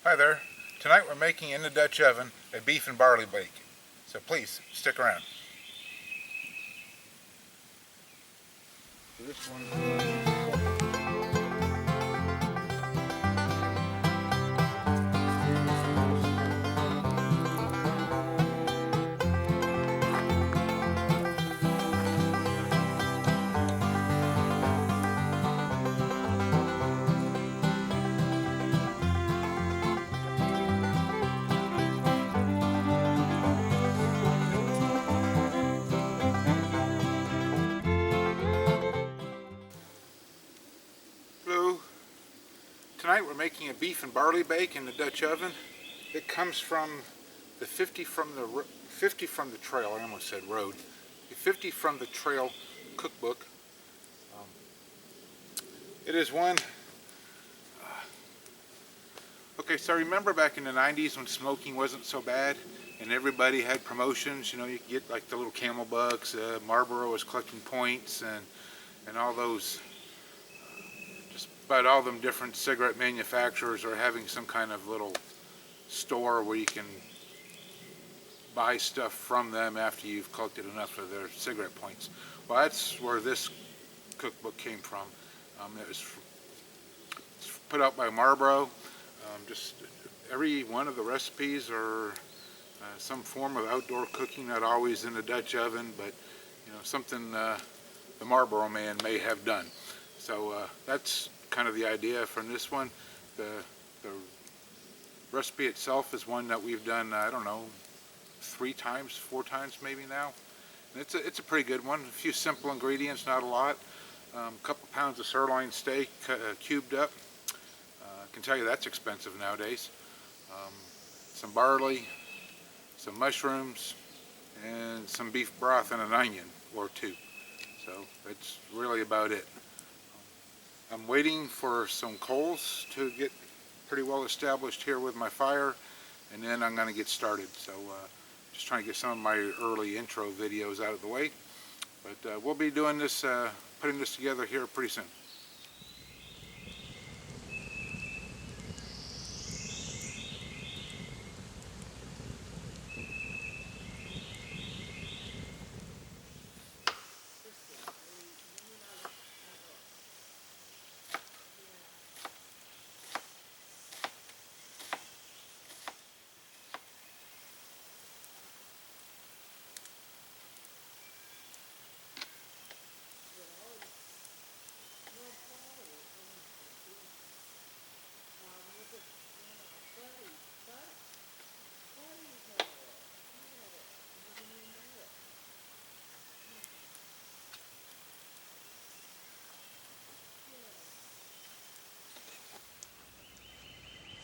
Hi there. Tonight we're making in the Dutch oven a beef and barley bake. So please stick around. This one. Hello. Tonight we're making a beef and barley bake in the Dutch oven. It comes from the 50 from the trail. I almost said road. The 50 from the trail cookbook. It is one. Okay, so remember back in the 90s when smoking wasn't so bad and everybody had promotions. You know, you could get like the little camel bucks. Marlboro was collecting points and all those. Just about all them different cigarette manufacturers are having some kind of little store where you can buy stuff from them after you've collected enough of their cigarette points. Well, that's where this cookbook came from. It was put out by Marlboro. Just every one of the recipes are some form of outdoor cooking, not always in the Dutch oven, but you know, something the Marlboro man may have done. So that's kind of the idea from this one. The recipe itself is one that we've done, I don't know, 4 times maybe now. And it's a pretty good one. A few simple ingredients, not a lot. A couple pounds of sirloin steak cubed up. I can tell you that's expensive nowadays. Some barley, some mushrooms, and some beef broth and an onion or 2. So that's really about it. I'm waiting for some coals to get pretty well established here with my fire, and then I'm going to get started. So just trying to get some of my early intro videos out of the way. But we'll be doing this, putting this together here pretty soon.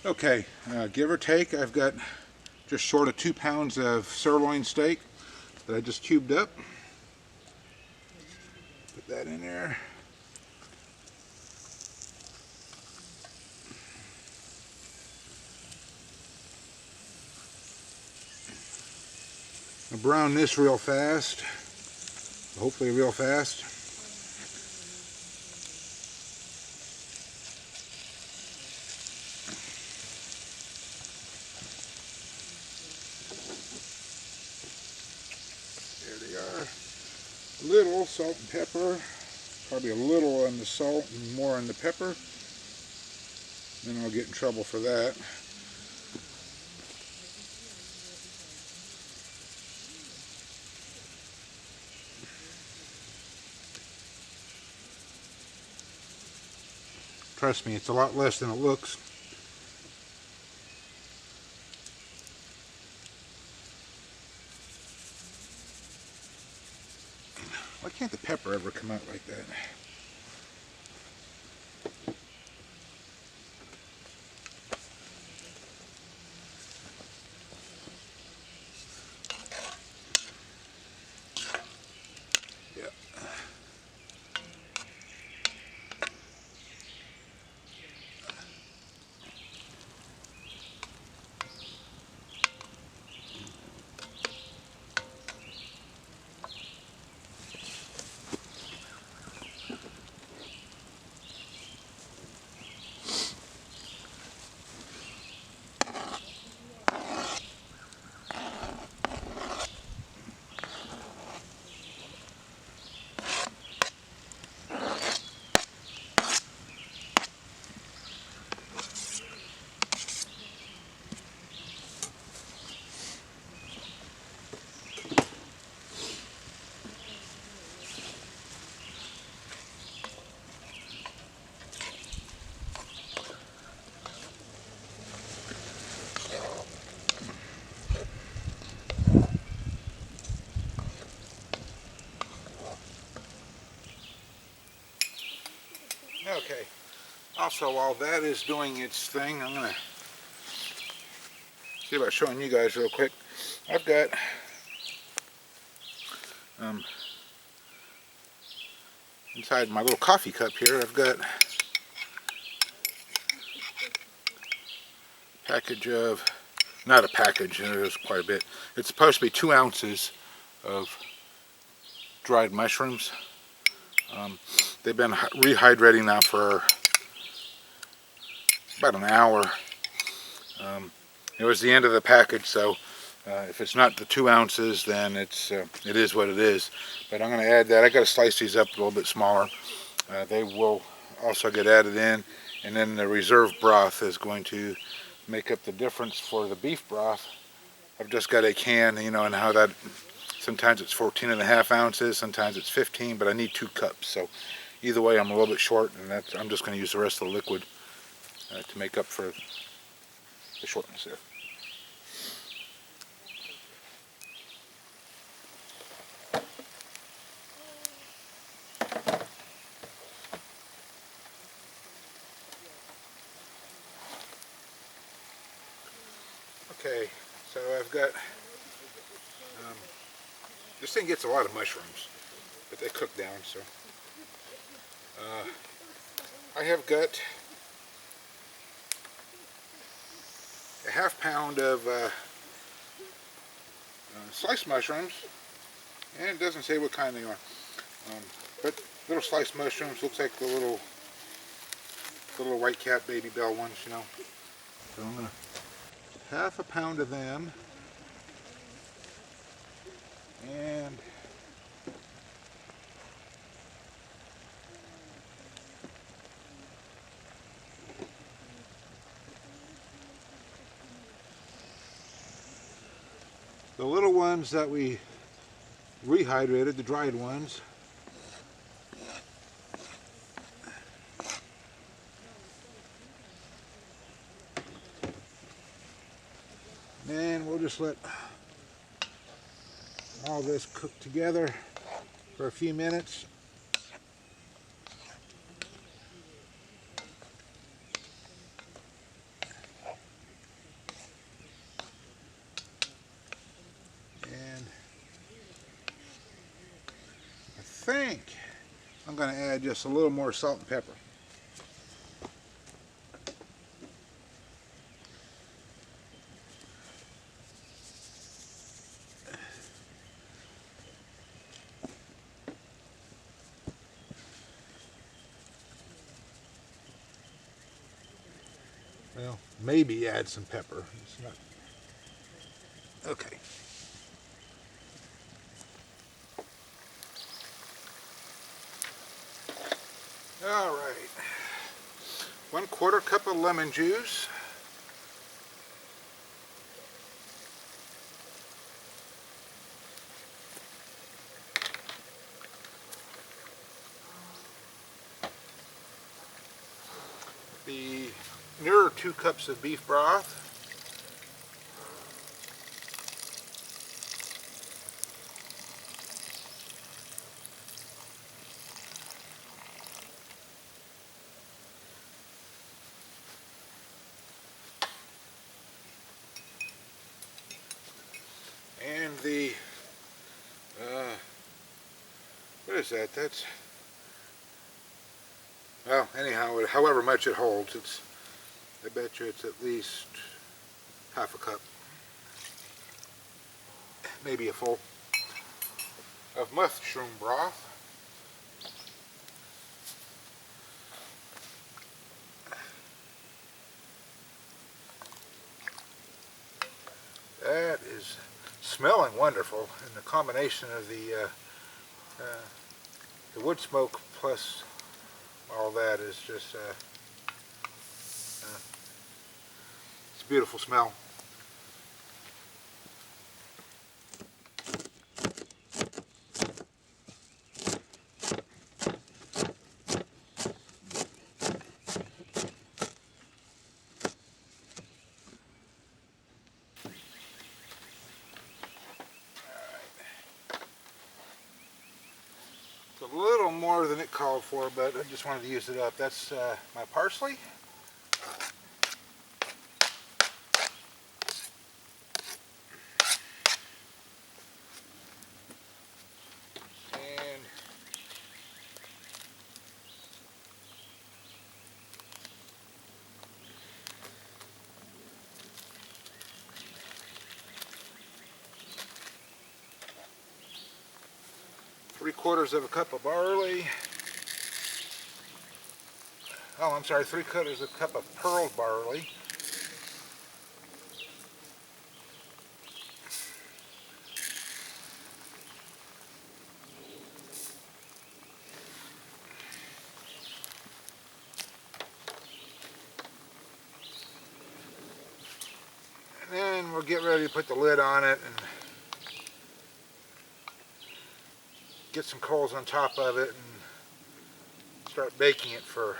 Okay, give or take, I've got just short of 2 pounds of sirloin steak that I just cubed up. Put that in there. I'll brown this real fast, hopefully real fast. There they are. Little salt and pepper, probably a little on the salt and more on the pepper. Then I'll get in trouble for that. Trust me, it's a lot less than it looks. Why can't the pepper ever come out like that? Yeah. Also, while that is doing its thing, I'm going to see about showing you guys real quick. I've got inside my little coffee cup here, I've got a package of, not a package, there's quite a bit. It's supposed to be 2 ounces of dried mushrooms. They've been rehydrating now for about an hour. It was the end of the package, so if it's not the 2 ounces, then it is what it is. But I'm going to add that. I got to slice these up a little bit smaller. They will also get added in, and then the reserve broth is going to make up the difference for the beef broth. I've just got a can, you know, and how that, sometimes it's 14.5 ounces, sometimes it's 15, but I need 2 cups. So either way, I'm a little bit short, and I'm just going to use the rest of the liquid to make up for the shortness there. Okay, so I've got, this thing gets a lot of mushrooms, but they cook down, so. I have got a ½ pound of sliced mushrooms, and it doesn't say what kind they are, but little sliced mushrooms, looks like the little white cap baby bell ones, you know. So I'm gonna ½ pound of them, and the little ones that we rehydrated, the dried ones, and we'll just let all this cook together for a few minutes. And I think I'm going to add just a little more salt and pepper. Well, maybe add some pepper. It's not. Okay. All right. 1/4 cup of lemon juice. The nearer 2 cups of beef broth. And the, what is that? That's, well, anyhow, however much it holds, it's, I bet you it's at least ½ cup, maybe a full, of mushroom broth. That is smelling wonderful, and the combination of the wood smoke plus all that is just it's a beautiful smell. A little more more than it called for, but I just wanted to use it up. That's my parsley. And 3/4 of a cup of barley. Oh, I'm sorry, 3/4 of a cup of pearled barley. And then we'll get ready to put the lid on it and get some coals on top of it and start baking it for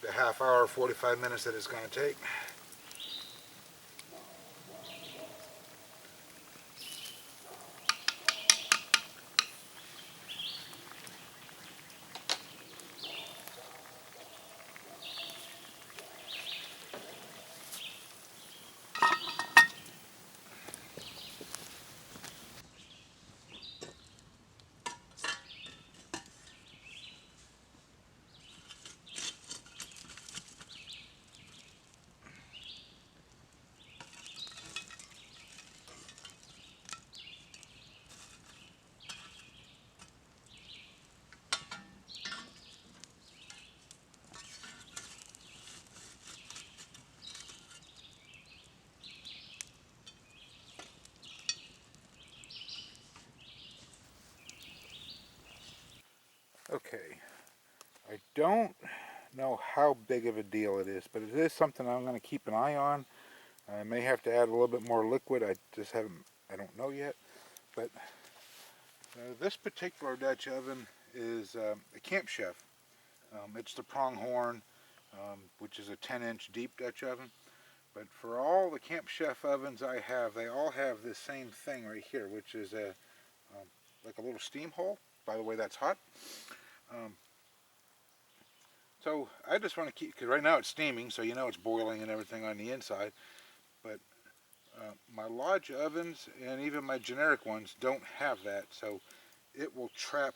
the half hour, 45 minutes that it's going to take. Okay, I don't know how big of a deal it is, but it is something I'm going to keep an eye on. I may have to add a little bit more liquid. I don't know yet. But this particular Dutch oven is a Camp Chef. It's the pronghorn, which is a 10-inch deep Dutch oven. But for all the Camp Chef ovens I have, they all have this same thing right here, which is like a little steam hole. By the way, that's hot. So I just want to keep, because right now it's steaming, so you know it's boiling and everything on the inside. But my Lodge ovens and even my generic ones don't have that, so it will trap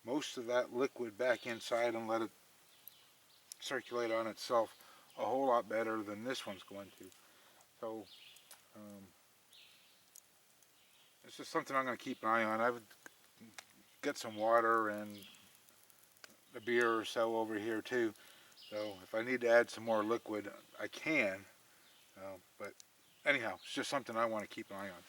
most of that liquid back inside and let it circulate on itself a whole lot better than this one's going to. So it's just something I'm going to keep an eye on. I would get some water and a beer or so over here too. So if I need to add some more liquid, I can. But anyhow, it's just something I want to keep an eye on.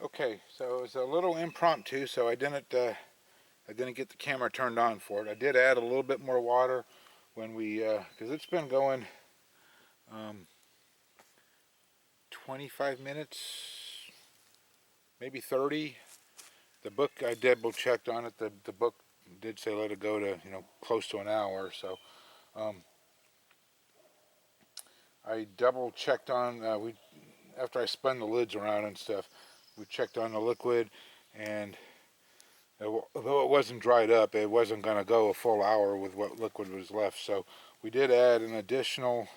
Okay, so it was a little impromptu, so I didn't get the camera turned on for it. I did add a little bit more water when we, because it's been going 25 minutes, maybe 30. The book, I double checked on it. The book did say let it go to, close to an hour. So I double checked on, after I spun the lids around and stuff, we checked on the liquid, and though it wasn't dried up, it wasn't going to go a full hour with what liquid was left. So we did add an additional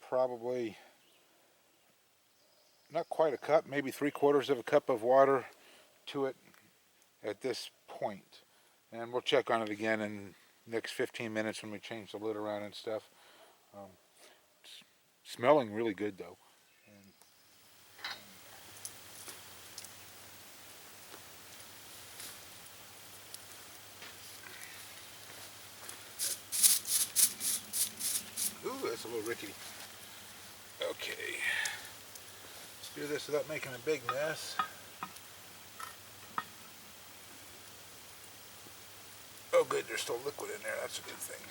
probably not quite a cup, maybe 3/4 of a cup of water to it at this point. And we'll check on it again in the next 15 minutes when we change the lid around and stuff. It's smelling really good though. And, ooh, that's a little rickety. Okay, let's do this without making a big mess. Oh good, there's still liquid in there, that's a good thing.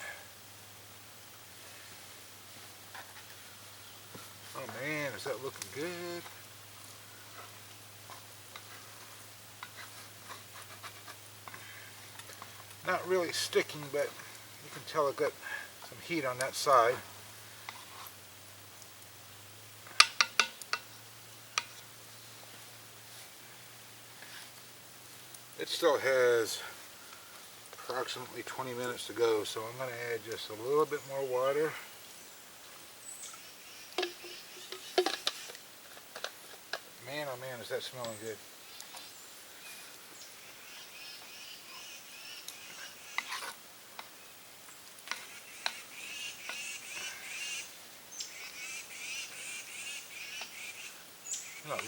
Oh man, is that looking good? Not really sticking, but you can tell it got some heat on that side. It still has approximately 20 minutes to go, so I'm going to add just a little bit more water. Man, oh man, is that smelling good.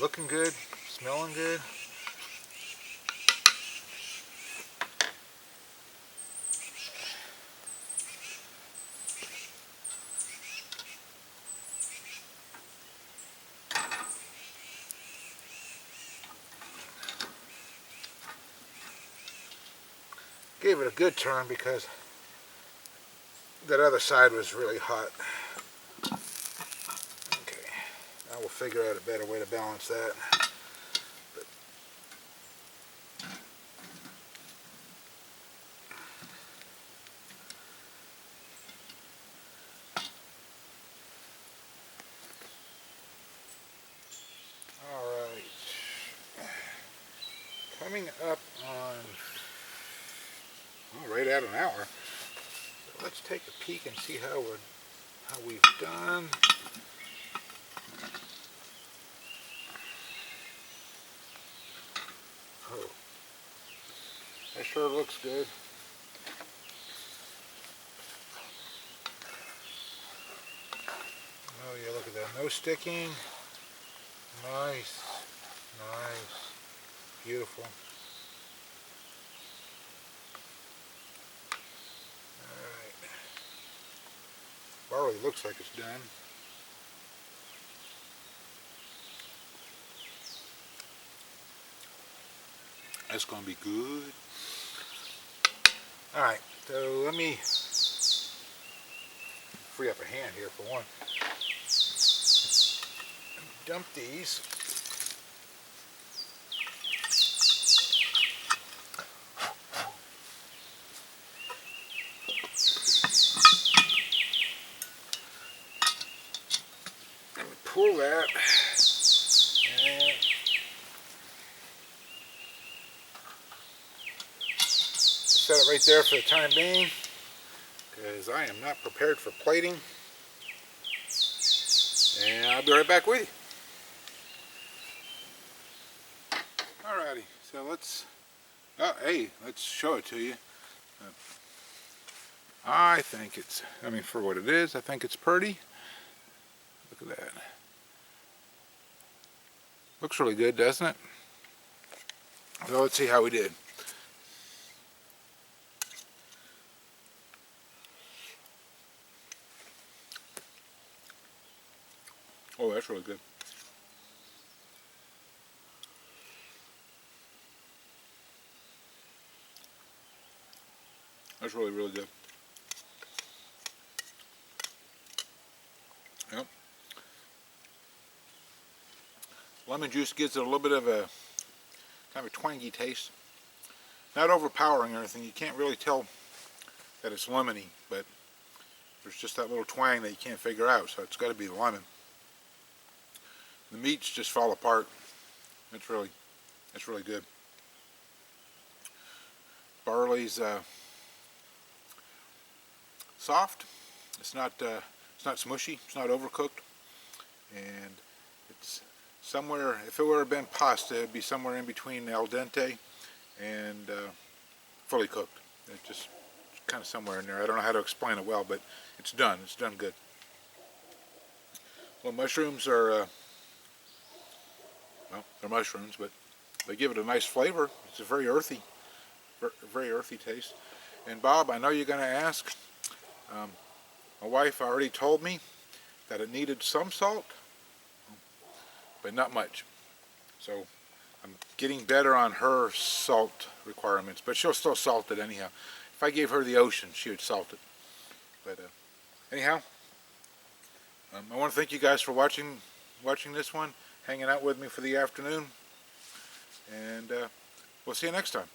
Looking good, smelling good. Gave it a good turn because that other side was really hot. Okay, now we'll figure out a better way to balance that. Alright, coming up on right at an hour. So let's take a peek and see how we've done. Oh, that sure looks good. Oh yeah, look at that. No sticking. Nice. Nice. Beautiful. Alright. Barley looks like it's done. That's going to be good. Alright, so let me free up a hand here for one. Dump these. Let me pull that. And set it right there for the time being, because I am not prepared for plating. And I'll be right back with you. Alrighty, so let's show it to you. I think it's, for what it is, I think it's pretty. Look at that. Looks really good, doesn't it? So let's see how we did. Oh, that's really good. That's really, really good. Yep. Lemon juice gives it a little bit of a kind of a twangy taste. Not overpowering or anything. You can't really tell that it's lemony, but there's just that little twang that you can't figure out, so it's got to be the lemon. The meats just fall apart. It's really good. Barley's soft. It's not It's not smushy, it's not overcooked, and it's somewhere, if it would have been pasta, it'd be somewhere in between al dente and fully cooked. It's just kind of somewhere in there. I don't know how to explain it well, but it's done. It's done good. Well, mushrooms are, well, they're mushrooms, but they give it a nice flavor. It's a very very earthy taste. And Bob, I know you're going to ask. My wife already told me that it needed some salt, but not much. So I'm getting better on her salt requirements, but she'll still salt it anyhow. If I gave her the ocean, she would salt it. But anyhow, I want to thank you guys for watching this one, hanging out with me for the afternoon, and we'll see you next time.